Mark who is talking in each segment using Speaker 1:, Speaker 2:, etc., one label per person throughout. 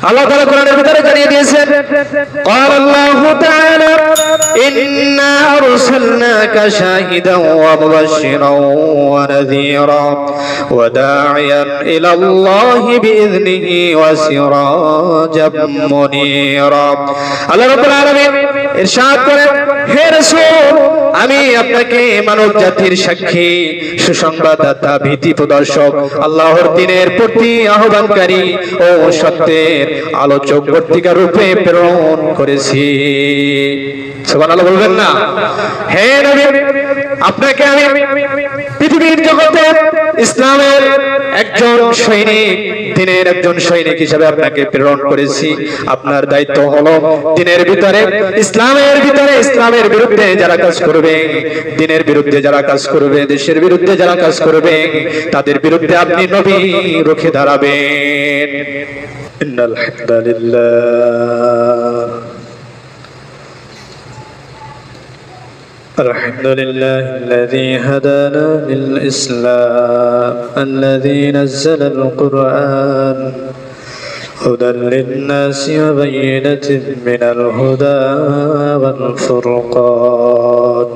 Speaker 1: আল্লাহ তাআলা কোরআনের ভিতরে জানিয়ে দিয়েছেন قال الله تعالى إنا أرسلناك شاهدا ومبشرا ونذيرا وداعيا إلى الله بإذنه وسراجا منيرا الله رب العالمين ইরশাদ করেন হে রাসূল আমি আপনাকে মানব জাতির সাক্ষী সুসংবাদদাতা ভীতি প্রদর্শক আল্লাহর দ্বীনের প্রতি আহ্বানকারী ও সত্যের আলোচক বর্তিকা রূপে প্রেরণ করেছি সুবহানাল্লাহ বলবেন না হে নবী আপনাকে আমি পৃথিবীর জগতে ইসলামের একজন সৈনিক দ্বীনের একজন সৈনিক হিসেবে আপনাকে প্রেরণ করেছি আপনার দায়িত্ব হলো দ্বীনের ভিতরে ইসলামের ভিতরে ইসলামের বিরুদ্ধে যারা কাজ করবে দ্বীনের বিরুদ্ধে যারা কাজ করবে দেশের বিরুদ্ধে যারা কাজ করবে তাদের বিরুদ্ধে আপনি নবী রুখে দাঁড়াবেন ইন্নাল হামদুলিল্লাহ الحمد لله الذي هدانا للإسلام الذي نزل القرآن هدى للناس وبينة من الهدى والفرقان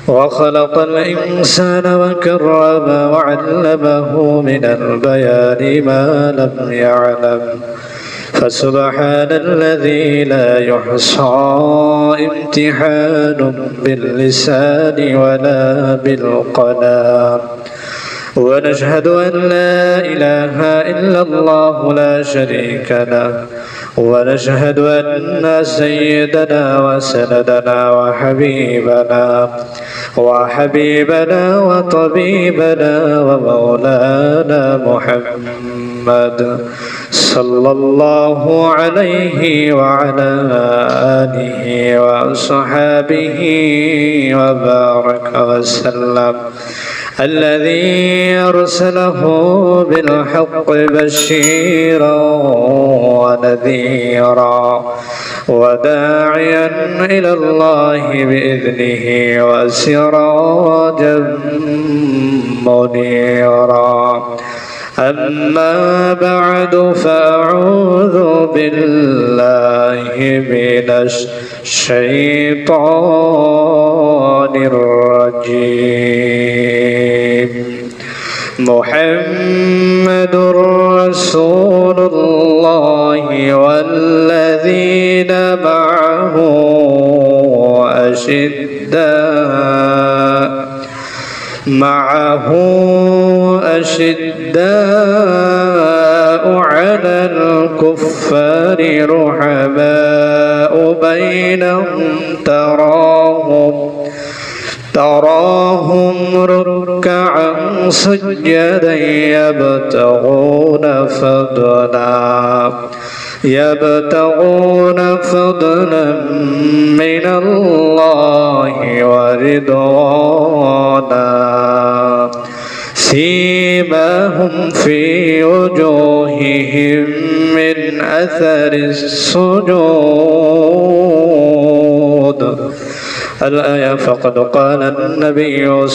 Speaker 1: وخلق الإنسان وكرمه وعلمه من البيان ما لم يعلم فسبحان الذي لا يحصى امتحان باللسان ولا بالقلم ونشهد أن لا إله إلا الله لا شريك له ونشهد أن سيدنا وسندنا وحبيبنا وطبيبنا ومولانا محمد صلى الله عليه وعلى آله وصحبه وبارك وسلم الذي أرسله بالحق بشيرا ونذيرا وداعيا إلى الله بإذنه وسراجا منيرا أما بعد فأعوذ بالله من الشيطان الرجيم محمد رسول الله والذين معه أشداء على الكفار رحماء بينهم تراهم ركعا سجدا يبتغون فضلا من الله ورضوانا سيماهم في وجوههم من أثر السجود الآية فقد قال النبي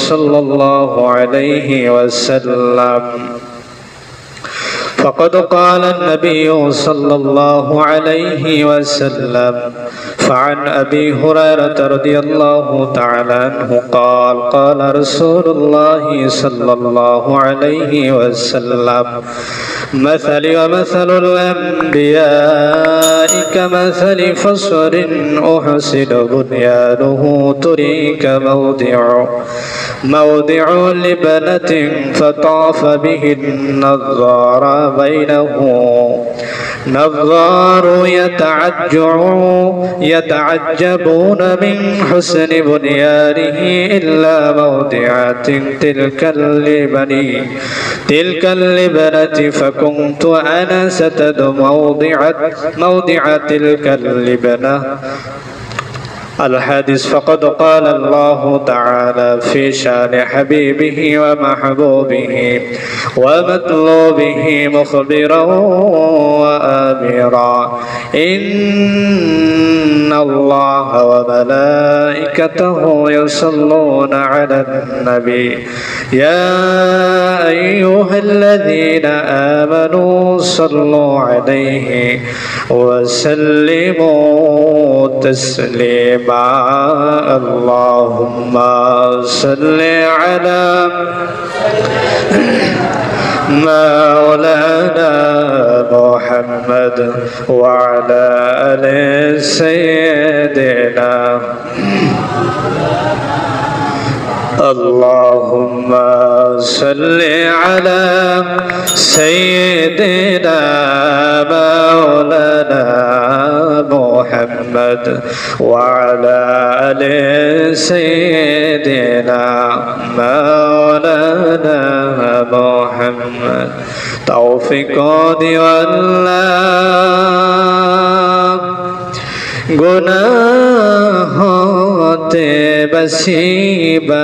Speaker 1: صلى الله عليه وسلم فعن أبي هريرة رضي الله تعالى عنه قال قال رسول الله صلى الله عليه وسلم مثلي ومثل الأنبياء كمثل فصر أحسن بنيانه تريك موضع لبنة فطاف به النظار بينه نظار يتعجبون من حسن بنيانه إلا موضعات تلك اللبنة فكنت أنا ستد موضع تلك اللبنة الحديث فقد قال الله تعالى في شان حبيبه ومحبوبه ومطلوبه مخبرا آمرا إن الله وملائكته يصلون على النبي يا أيها الذين آمنوا صلوا عليه وسلموا تسليما اللهم صل على مولانا محمد وعلى آل سيدنا اللهم صل على سيدنا مولانا محمد وعلى آل سيدنا مولانا محمد توفيق والله গুনাহ হতে বাসিবার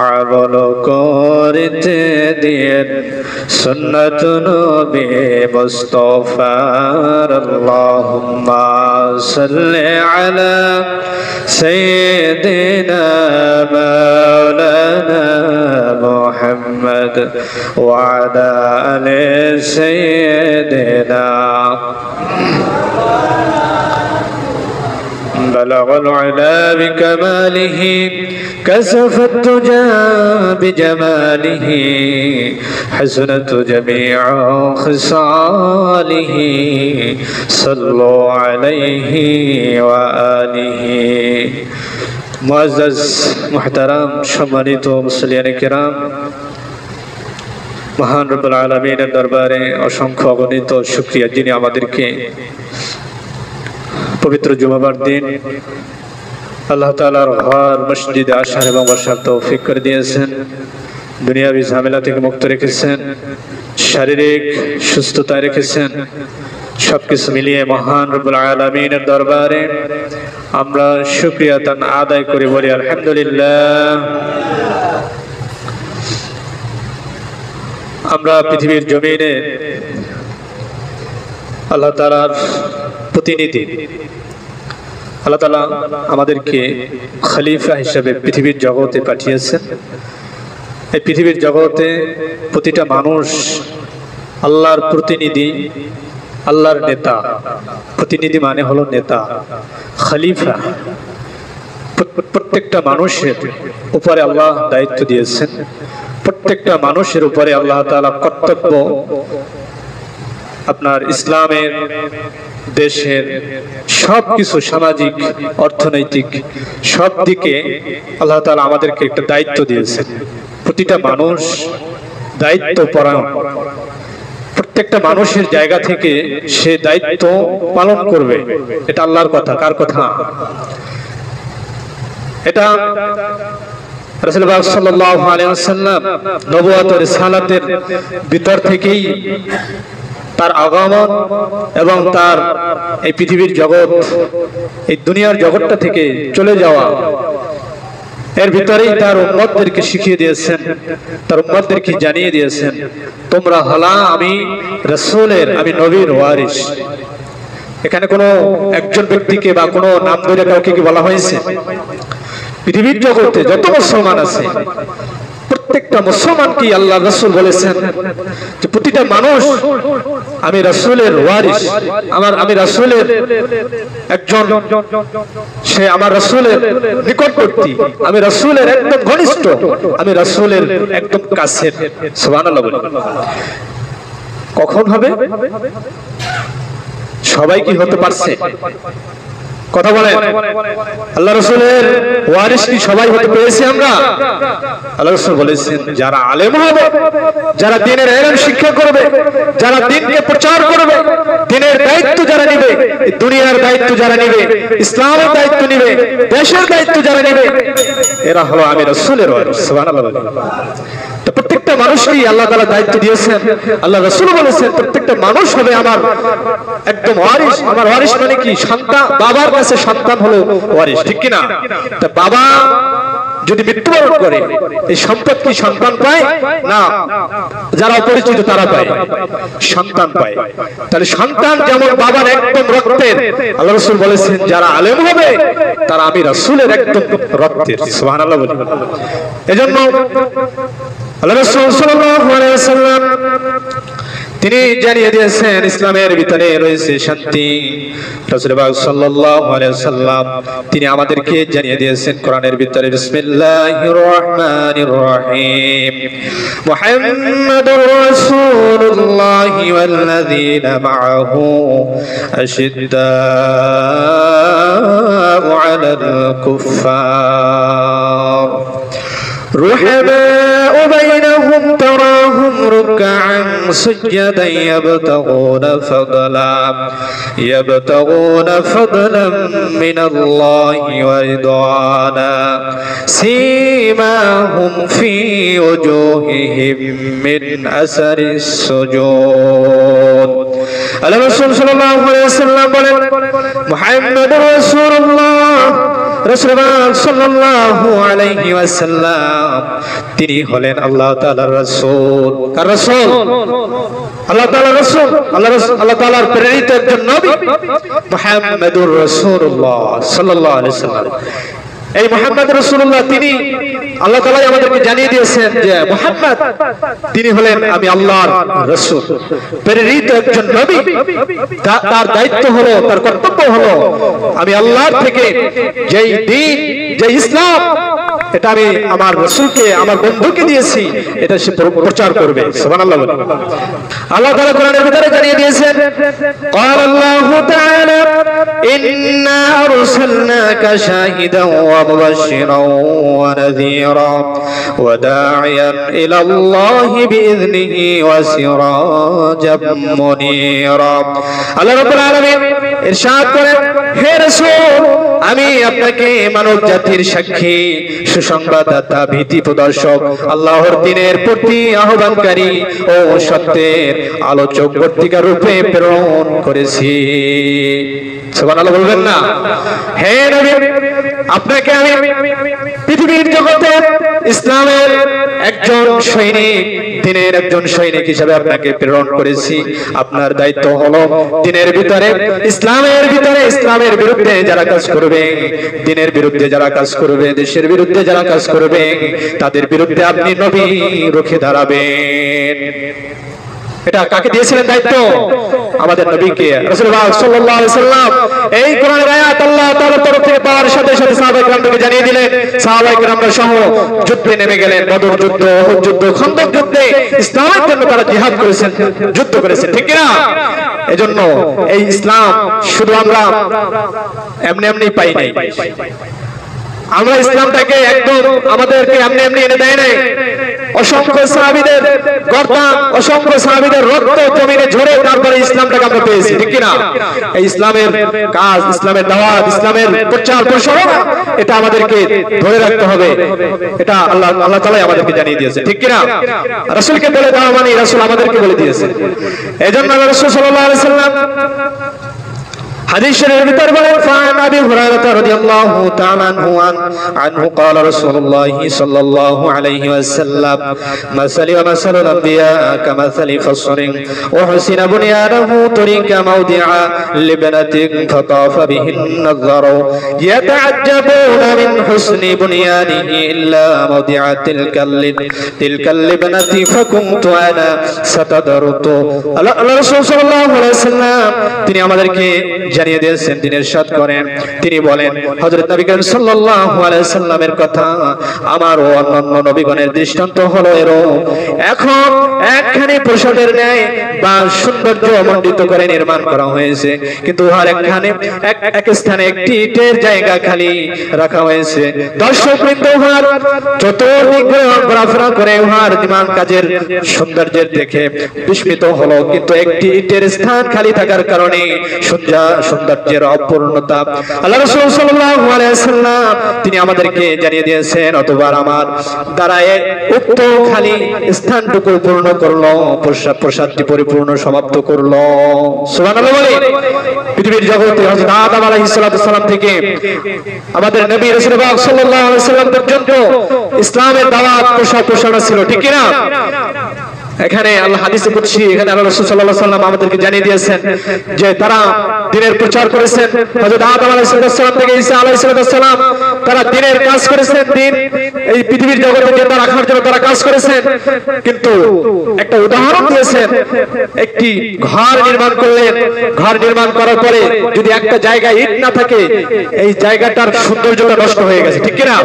Speaker 1: আমল করতে দিন সুন্নাত নবী মুস্তাফার আল্লাহুম্মা সাল্লি আলা সাইয়্যিদিনা মাওলানা মুহাম্মদ ওয়া আলা আলি সাইয়্যিদিনা بلغ العلا بكماله كشف الدجى بجماله حسنت جميع خصاله صلوا عليه وآله মুআজ্জাজ মুহতারাম সম্মানিত মুসলিয়ান কিরাম মহান রব্বুল আলামিনের দরবারে অসংখ্য অগণিত শুকরিয়া যিনি আমাদেরকে পবিত্র জুমাবার দিন আল্লাহ তাআলার ঘর মসজিদে আসার এবং বসার তৌফিক করে দিয়েছেন দুনিয়াবি ঝামেলা থেকে মুক্ত রেখেছেন শারীরিক সুস্থতায় রেখেছেন সবকিছু মিলিয়ে মহান রব্বুল আলামিনের দরবারে আমরা শুকরিয়া তান আদায় করে বলি আলহামদুলিল্লাহ। আমরা পৃথিবীর জমিনে আল্লাহ তাআলার প্রতিনিধি আল্লাহ তাআলা আমাদেরকে খলিফা হিসেবে পৃথিবীর জগতে পাঠিয়েছেন। এই পৃথিবীর জগতে প্রতিটা মানুষ আল্লাহর প্রতিনিধি, আল্লাহর নেতা। প্রতিনিধি মানে হলো নেতা, খলিফা। প্রত্যেকটা মানুষের উপরে আল্লাহ দায়িত্ব দিয়েছেন, প্রত্যেকটা মানুষের উপরে আল্লাহ তাআলা কর্তব্য আপনার ইসলামের দেশের সবকিছু সামাজিক অর্থনৈতিক সব দিকে আল্লাহ তাআলা আমাদেরকে একটা দায়িত্ব দিয়েছেন। প্রতিটা মানুষ দায়িত্ব পরায়ণ, প্রত্যেকটা মানুষের জায়গা থেকে সে দায়িত্ব পালন করবে। এটা আল্লাহর কথা, কার কথা? এটা রাসূলুল্লাহ সাল্লাল্লাহু আলাইহি ওয়াসাল্লাম নবুয়ত ও রিসালাতের ভিতর থেকেই তার আগমন এবং তার এই পৃথিবীর জগৎ, এই দুনিয়ার জগৎটা থেকে চলে যাওয়া, এর ভিতরেই তার উম্মতদেরকে শিখিয়ে দিয়েছেন, তার উম্মতদেরকে জানিয়ে দিয়েছেন তোমরা হলা আমি রাসূলের, আমি নবীর ওয়ারিস। এখানে কোনো একজন ব্যক্তিকে বা কোনো নাম ধরে কাউকে কি বলা হয়েছে? পৃথিবীর জগতে যত মুসলমান আছে প্রত্যেকটা মুসলমানকে আল্লাহ রাসূল বলেছেন যে প্রতিটা মানুষ আমি রাসূলের ওয়ারিস, আমি রাসূলের একজন, সে আমার রাসূলের নিকটবর্তী, আমি রাসূলের একদম ঘনিষ্ঠ, আমি রাসূলের একদম কাছের। সুবহানাল্লাহ বলেন। কখন হবে? সবাই কি হতে পারছে? কথা বলেন। আল্লাহ রাসূলের ওয়ারিস কি সবাই হতে পেরেছি আমরা? আল্লাহ রাসূল বলেছেন যারা আলেম হবে, যারা দ্বীনের ইলম শিক্ষা করবে, যারা দ্বীনকে প্রচার করবে, দ্বীনের দায়িত্ব যারা নেবে, দুনিয়ার দায়িত্ব যারা নেবে, ইসলামের দায়িত্ব নেবে, দেশের দায়িত্ব যারা নেবে, এরা হলো আমি রাসূলের ওয়ারিস। সুবহানাল্লাহ। প্রত্যেকটা মানুষকেই আল্লাহ তাআলা দায়িত্ব দিয়েছেন। আল্লাহ রাসূল বলেছেন প্রত্যেকটা মানুষ হবে আমার একদম ওয়ারিস। আমার ওয়ারিস মানে কি? সন্তান, বাবার কাছে সন্তান হলো ওয়ারিস, ঠিক কি না? তা বাবা যদি মৃত্যুবরণ করে এই সম্পদ কি সন্তান পায় না, যারা অপরিচিত তারা পায়, সন্তান পায়। তাহলে সন্তান যেমন বাবার একদম রক্তের, আল্লাহ রাসূল বলেছেন যারা আলেম হবে তারা আমি রাসূলের একদম রক্তের। সুবহানাল্লাহ বলি। এজন্য আল্লাহ রাসূল সাল্লাল্লাহু আলাইহি ওয়াসাল্লাম তিনি জানিয়ে দিয়েছেন ইসলামের ভিতরে রয়েছে শান্তি। রাসূল পাক সাল্লাল্লাহু আলাইহি ওয়াসাল্লাম তিনি আমাদেরকে জানিয়ে দিয়েছেন কোরআনের ভিতরে বিসমিল্লাহির রহমানির রহিম মুহাম্মাদুর রাসূলুল্লাহি ওয়াল্লাযীনা মাআহু আশিদ্দাউ আলাল কুফফার رحماء بينهم تراهم ركعا سجدا يبتغون فضلا من الله ورضوانا سيماهم في وجوههم من أثر السجود الرسول صلى الله عليه وسلم محمد رسول الله রাসূলুল্লাহ সাল্লাল্লাহু আলাইহি ওয়াসাল্লাম তিনি হলেন আল্লাহ তাআলার রাসূল। কার রাসূল? আল্লাহ তাআলার রাসূল। আল্লাহ তাআলার প্রেরিত একজন নবী মুহাম্মদুর রাসূলুল্লাহ সাল্লাল্লাহু আলাইহি ওয়াসাল্লাম। এই মুহাম্মদ রাসূলুল্লাহ তিনি আল্লাহ তাআলা আমাদেরকে জানিয়ে দিয়েছেন যে মুহাম্মদ তিনি হলেন আমি আল্লাহর রাসূল, প্রেরিত একজন নবী। তার দায়িত্ব হলো, তার কর্তব্য হলো আমি আল্লাহর থেকে যেই দ্বীন, যে ইসলাম, এটা আমি আমার রাসূলকে, আমার বন্ধুকে দিয়েছি, এটা সে প্রচার করবে। সুবহানাল্লাহ। আল্লাহ তাআলা কোরআনের ভিতরে জানিয়ে দিয়েছেন قال الله تعالى إنا أرسلناك شاهدا ومبشرا ونذيرا وداعيا إلى الله بإذنه وسراجا منيرا আল্লাহ রাব্বুল আলামিন ইরশাদ করেন হে রাসূল আমি আপনাকে মানব জাতির সাক্ষী, সুসংবাদদাতা, ভীতি প্রদর্শক, আল্লাহর দ্বীনের প্রতি আহ্বানকারী ও সত্যের আলোচক বর্তিকা রূপে প্রেরণ করেছি। সুবহানাল্লাহ বলবেন না? হে নবী আপনাকে আমি পৃথিবীর জগতে ইসলামের একজন সৈনিক, দ্বীনের একজন সৈনিক হিসেবে আপনাকে প্রেরণ করেছি। আপনার দায়িত্ব হলো দ্বীনের ভিতরে, ইসলামের ভিতরে, ইসলামের বিরুদ্ধে যারা কাজ করবে, দ্বীনের বিরুদ্ধে যারা কাজ করবে, দেশের বিরুদ্ধে যারা কাজ করবে, তাদের বিরুদ্ধে আপনি নবী রুখে দাঁড়াবেন। এটা কাকে দিয়েছিলেন দায়িত্ব? আমাদের নবীকে, রাসূলুল্লাহ সাল্লাল্লাহু আলাইহি ওয়াসাল্লাম। এই কোরআনের আয়াত আল্লাহ তাআলার তরফ থেকে পাওয়ার সাথে সাথে সাহাবায়ে কেরামকে জানিয়ে দিলেন। সাহাবায়ে কেরামরা সহ যুদ্ধে নেমে গেলেন। বদর যুদ্ধ, উহুদ যুদ্ধ, খন্দক যুদ্ধে ইসলামের জন্য তারা জিহাদ করেছেন, যুদ্ধ করেছেন, ঠিক কি না? এজন্য এই ইসলাম শুধু আমরা এমনি এমনি পাই নাই। আমরা ইসলামটাকে একদম আমাদেরকে এমনি এমনি এনে দেয় নাই। অসংখ্য সাহাবীদের গর্দান, অসংখ্য সাহাবীদের রক্ত জমিনে ঝরে তারপরে ইসলামটাকে আমরা পেয়েছি, ঠিক কি না? এই ইসলামের কাজ, ইসলামের দাওয়াত, ইসলামের প্রচার প্রসারণ, এটা আমাদেরকে ধরে রাখতে হবে। এটা আল্লাহ তাআলা আমাদেরকে জানিয়ে দিয়েছে, ঠিক কি না? রাসূলকে বলে দাও মানে রাসূল আমাদেরকে বলে দিয়েছে। এজন্য রাসূল সাল্লাল্লাহু আলাইহি ওয়াসাল্লাম حديث شريف بتربل فعن أبي هريرة رضي الله تعالى عنه قال رسول الله صلى الله عليه وسلم مثلي ومثل الأنبياء كمثل فصل وحسن بنيانه طريق موضع لبنة فطاف به النظر يتعجبون من حسن بنيانه إلا موضع تلك اللبنة فكنت أنا ستدرت الرسول صلى الله عليه وسلم তিনি আমাদেরকে জানিয়ে দিয়েছেন, তিনি ইরশাদ করেন, তিনি বলেন হযরত নবী করিম সাল্লাল্লাহু আলাইহি সাল্লামের কথা আমার ও অন্যান্য নবীগণের দৃষ্টান্ত হলো এরকম। এখন একখানি প্রসাদের ন্যায় বা সৌন্দর্য মণ্ডিত করে নির্মাণ করা হয়েছে, কিন্তু উহার এক স্থানে একটি ইটের জায়গা খালি রাখা হয়েছে। দর্শকবৃন্দ উহার চতুর্দিক ঘোরাফেরা করে উহার নির্মাণ কাজের সৌন্দর্যের দেখে বিস্মিত হলো, কিন্তু একটি ইটের স্থান খালি থাকার কারণে সৌন্দর্যের অপূর্ণতা আল্লাহ রাসূল সাল্লাল্লাহু আলাইহি ওয়াসাল্লাম তিনি আমাদেরকে জানিয়ে দিয়েছেন অতবার আমার দ্বারা উক্ত খালি স্থানটুকু পূর্ণ করলো, প্রসাদটি পরিপূর্ণ সমাপ্ত করলো। সুবহানাল্লাহ বলে পৃথিবীর জগতে হযরত আদম আলাইহিস সালাম থেকে আমাদের নবী রাসূল সাল্লাল্লাহু আলাইহি ওয়াসাল্লাম পর্যন্ত ইসলামের দাওয়াত প্রসার ছিল, ঠিক কি না? এখানে আল্লাহ হাদিসে কুদসি এখানে আল্লাহ রাসূল সাল্লাল্লাহু আলাইহি ওয়াসাল্লাম আমাদেরকে জানিয়ে দিয়েছেন যে তারা দ্বীনের প্রচার করেছেন। হযরত আদম আলাইহিস সালাম থেকে ঈসা আলাইহিস সালাম তারা দ্বীনের কাজ করেছেন, দ্বীন এই পৃথিবীর জগতে জেতা রাখার জন্য তারা কাজ করেছেন। কিন্তু একটা উদাহরণ দিয়েছেন, একটি ঘর নির্মাণ করলেন, ঘর নির্মাণ করার পরে যদি একটা জায়গায় ইট না থাকে এই জায়গাটার সৌন্দর্যটা নষ্ট হয়ে গেছে, ঠিক কি না?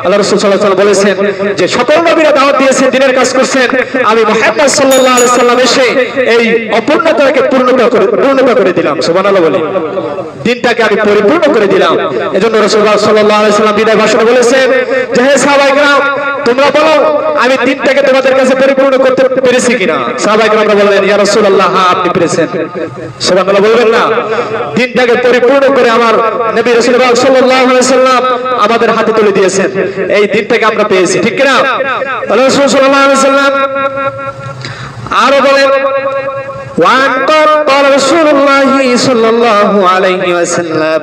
Speaker 1: আল্লাহ রাসূল সাল্লাল্লাহু আলাইহি ওয়াসাল্লাম বলেছেন যে সকল নবীরা দাওয়াত দিয়েছেন, দ্বীনের কাজ করেছেন, আমি মুহাম্মদ সাল্লাল্লাহু আলাইহি ওয়াসাল্লাম এসে এই অপূর্ণতাকে পূর্ণ করে দিলাম। সুবহানাল্লাহ বলি দিনটাকে আমি পরিপূর্ণ করে দিলাম। এজন্য রাসূলুল্লাহ সাল্লাল্লাহু আলাইহি ওয়াসাল্লাম বিদায় ভাষণে বলেছেন যে হে সাহাবায়ে কেরাম তোমরা বলো আমি দিনটাকে তোমাদের কাছে পরিপূর্ণ করতে পেরেছি কিনা? সাহাবায়ে কেরামরা বললেন ইয়া রাসূলুল্লাহ হ্যাঁ আপনি পেরেছেন। সুবহানাল্লাহ বলবেন না? দিনটাকে পরিপূর্ণ করে আমার নবী রাসূলুল্লাহ সাল্লাল্লাহু আলাইহি ওয়াসাল্লাম আমাদের হাতে তুলে দিয়েছেন, এই দিনটাকে আমরা পেয়েছি, ঠিক কি না? রাসূল সাল্লাল্লাহু আলাইহি ওয়াসাল্লাম আরো বলেন قال رسول الله صلى الله عليه وسلم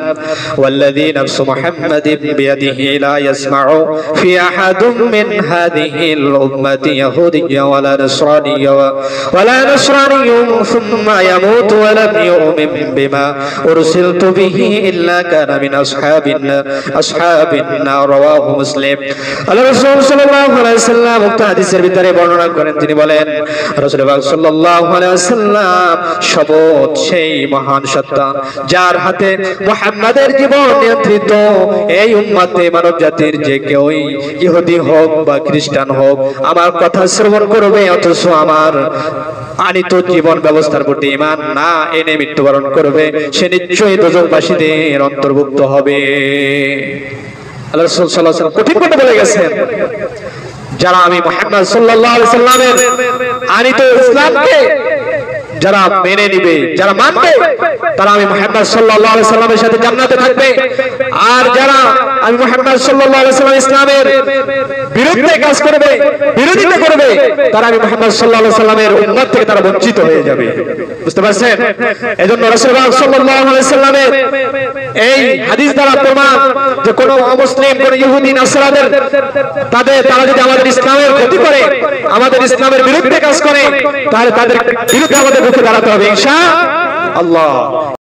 Speaker 1: والذي نفس محمد بيده لا يسمع في أحد من هذه الأمة يهودي ولا نصراني ثم يموت ولم يؤمن بما أرسلت به إلا كان من أصحاب النار رواه مسلم الرسول صلى الله عليه وسلم حديثের ভিতরে বর্ণনা করেন, তিনি বলেন রাসূলুল্লাহ সাল্লাল্লাহু আলাইহি ওয়াসাল্লাম শপথ সেই মহান সত্তা যার হাতে মুহাম্মাদের জীবন নিয়ন্ত্রিত, এই উম্মতে মানব জাতির যে কেউ ইহুদি হোক বা খ্রিস্টান হোক আমার কথা শ্রবণ করবে অথচ আমার আনিত জীবন ব্যবস্থার প্রতি ঈমান না এনে মৃত্যুবরণ করবে সে নিশ্চয়ই দোজখবাসীদের অন্তর্ভুক্ত হবে। আল্লাহ রাসূল সাল্লাল্লাহু আলাইহি ওয়াসাল্লাম কঠিন কথা বলে গেছেন, যারা আমি মুহাম্মদ সাল্লাল্লাহু আলাইহি ওয়াসাল্লামের আনিত ইসলামকে যারা মেনে নিবে, যারা মানবে তারা আমি মুহাম্মদ সাল্লাল্লাহু আলাইহি সাল্লামের সাথে জান্নাতে থাকবে, আর যারা আমি মুহাম্মদ সাল্লাল্লাহু আলাইহি সাল্লাম ইসলামের বিরুদ্ধে কাজ করবে, বিরোধিতা করবে, তারা আমি মুহাম্মদ সাল্লাল্লাহু আলাইহি সাল্লামের উম্মত থেকে তারা বঞ্চিত হয়ে যাবে। বুঝতে পারছেন? এজন্য রাসূলুল্লাহ সাল্লাল্লাহু আলাইহি সাল্লামের এই হাদিস দ্বারা প্রমাণ যে কোন অমুসলিম, কোন ইহুদি, নাসরাদের তারা যদি আমাদের ইসলামের ক্ষতি করে, আমাদের ইসলামের বিরুদ্ধে কাজ করে, তাহলে তাদের বিরুদ্ধে আমাদের রুখে দাঁড়াতে হবে ইনশাআল্লাহ।